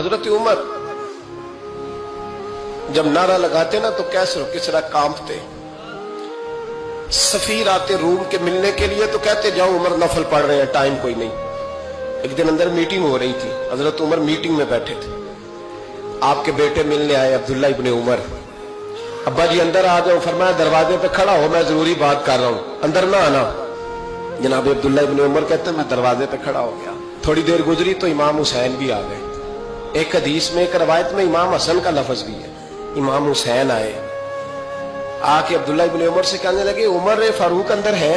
हजरत उमर जब नारा लगाते ना तो कैसर किसरा कांपते। सफीर आते रूम के मिलने के लिए तो कहते जाओ उमर नफल पढ़ रहे हैं, टाइम कोई नहीं। एक दिन अंदर मीटिंग हो रही थी, हजरत उमर मीटिंग में बैठे थे। आपके बेटे मिलने आए अब्दुल्ला इब्ने उमर। अब्बा जी अंदर आ जाओ। फरमाया दरवाजे पे खड़ा हो, मैं जरूरी बात कर रहा हूं, अंदर ना आना। जनाब अब्दुल्ला इब्ने उमर कहते मैं दरवाजे पे खड़ा हो गया। थोड़ी देर गुजरी तो इमाम हुसैन भी आ गए। एक हदीस में, एक रवायत में इमाम हसन का लफ्ज भी है। इमाम हुसैन आए, आके अब्दुल्ला इब्ने उमर से कहने लगे उमर फारूक अंदर है?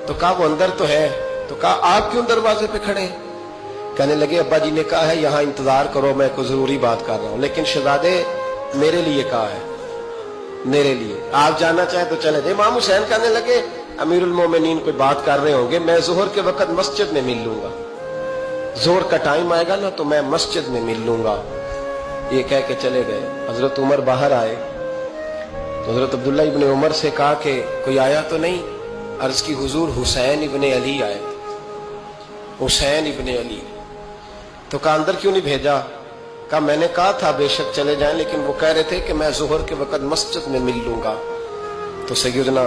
तो कहा वो अंदर तो है। तो कहा आप क्यों दरवाजे पे खड़े? कहने लगे अब्बा जी ने कहा है यहाँ इंतजार करो, मैं कोई जरूरी बात कर रहा हूँ। लेकिन शहजादे मेरे लिए कहा है, मेरे लिए, आप जाना चाहे तो चले जाए। इमाम हुसैन कहने लगे अमीरुल मोमिनीन कोई बात कर रहे होंगे, मैं जोहर के वक्त मस्जिद में मिल लूंगा, जोहर का टाइम आएगा ना तो मैं मस्जिद में मिल लूंगा। ये कह के चले गए। हजरत उमर बाहर आए तो हजरत अब्दुल्ला इब्ने उमर से कहा कि कोई आया तो नहीं? अर्ज की हुजूर हुसैन इब्ने अली आए, हुसैन इब्ने अली। तो कहा अंदर क्यों नहीं भेजा? कहा मैंने कहा था बेशक चले जाएं, लेकिन वो कह रहे थे कि मैं जोहर के वक्त मस्जिद में मिल लूंगा। तो सैयदना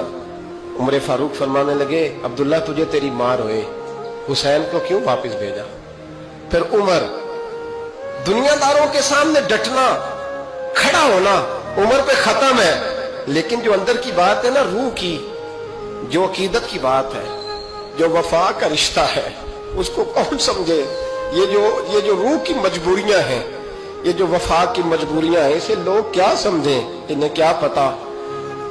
उमर फारूक फरमाने लगे अब्दुल्ला तुझे तेरी मार होए, हुसैन को क्यों वापस भेजा? फिर उमर दुनियादारों के सामने डटना, खड़ा होना उमर पे खत्म है। लेकिन जो अंदर की बात है ना, रूह की, जो अकीदत की बात है, जो वफा का रिश्ता है, उसको कौन समझे? ये जो रूह की मजबूरियां हैं, ये जो वफा की मजबूरियां हैं, इसे लोग क्या समझें? इन्हें क्या पता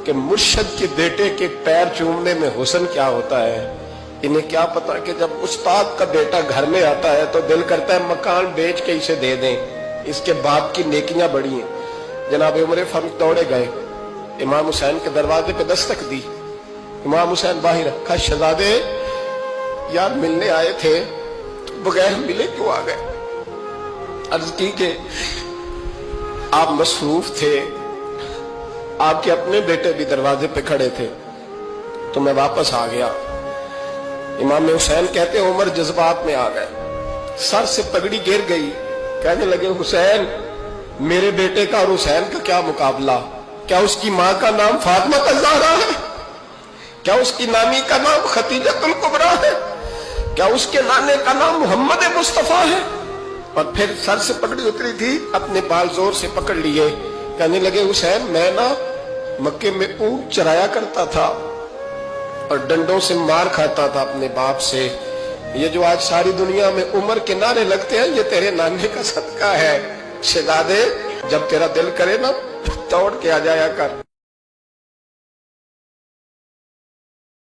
कि मुर्शद के बेटे के पैर चूमने में हुस्न क्या होता है। इन्हें क्या पता कि जब उस्ताद का बेटा घर में आता है तो दिल करता है मकान बेच के इसे दे दें, इसके बाप की नेकियां बड़ी हैं। जनाब उमर फारूक दौड़े गए, इमाम हुसैन के दरवाजे पे दस्तक दी। इमाम हुसैन बाहर रखा, शहजादे यार मिलने आए थे, बगैर मिले क्यों आ गए? अर्ज की कि आप मसरूफ थे, आपके अपने बेटे भी दरवाजे पे खड़े थे, तो मैं वापस आ गया। इमाम हुसैन कहते उमर जज्बात में आ गए, सर से पगड़ी गिर गई। कहने लगे हुसैन मेरे बेटे का और हुसैन का क्या मुकाबला? क्या उसकी माँ का नाम फातिमा ज़हरा है? क्या उसकी नानी का नाम खतीजतुल कुबरा है? क्या उसके नाने का नाम मोहम्मद मुस्तफा है? और फिर सर से पगड़ी उतरी थी, अपने बाल जोर से पकड़ लिए। कहने लगे हुसैन मैं ना मक्के में ऊंट चराया करता था और डंडों से मार खाता था अपने बाप से। ये जो आज सारी दुनिया में उमर के नारे लगते हैं, ये तेरे नाने का सदका है। शहजादे जब तेरा दिल करे ना दौड़ के आ जाया कर।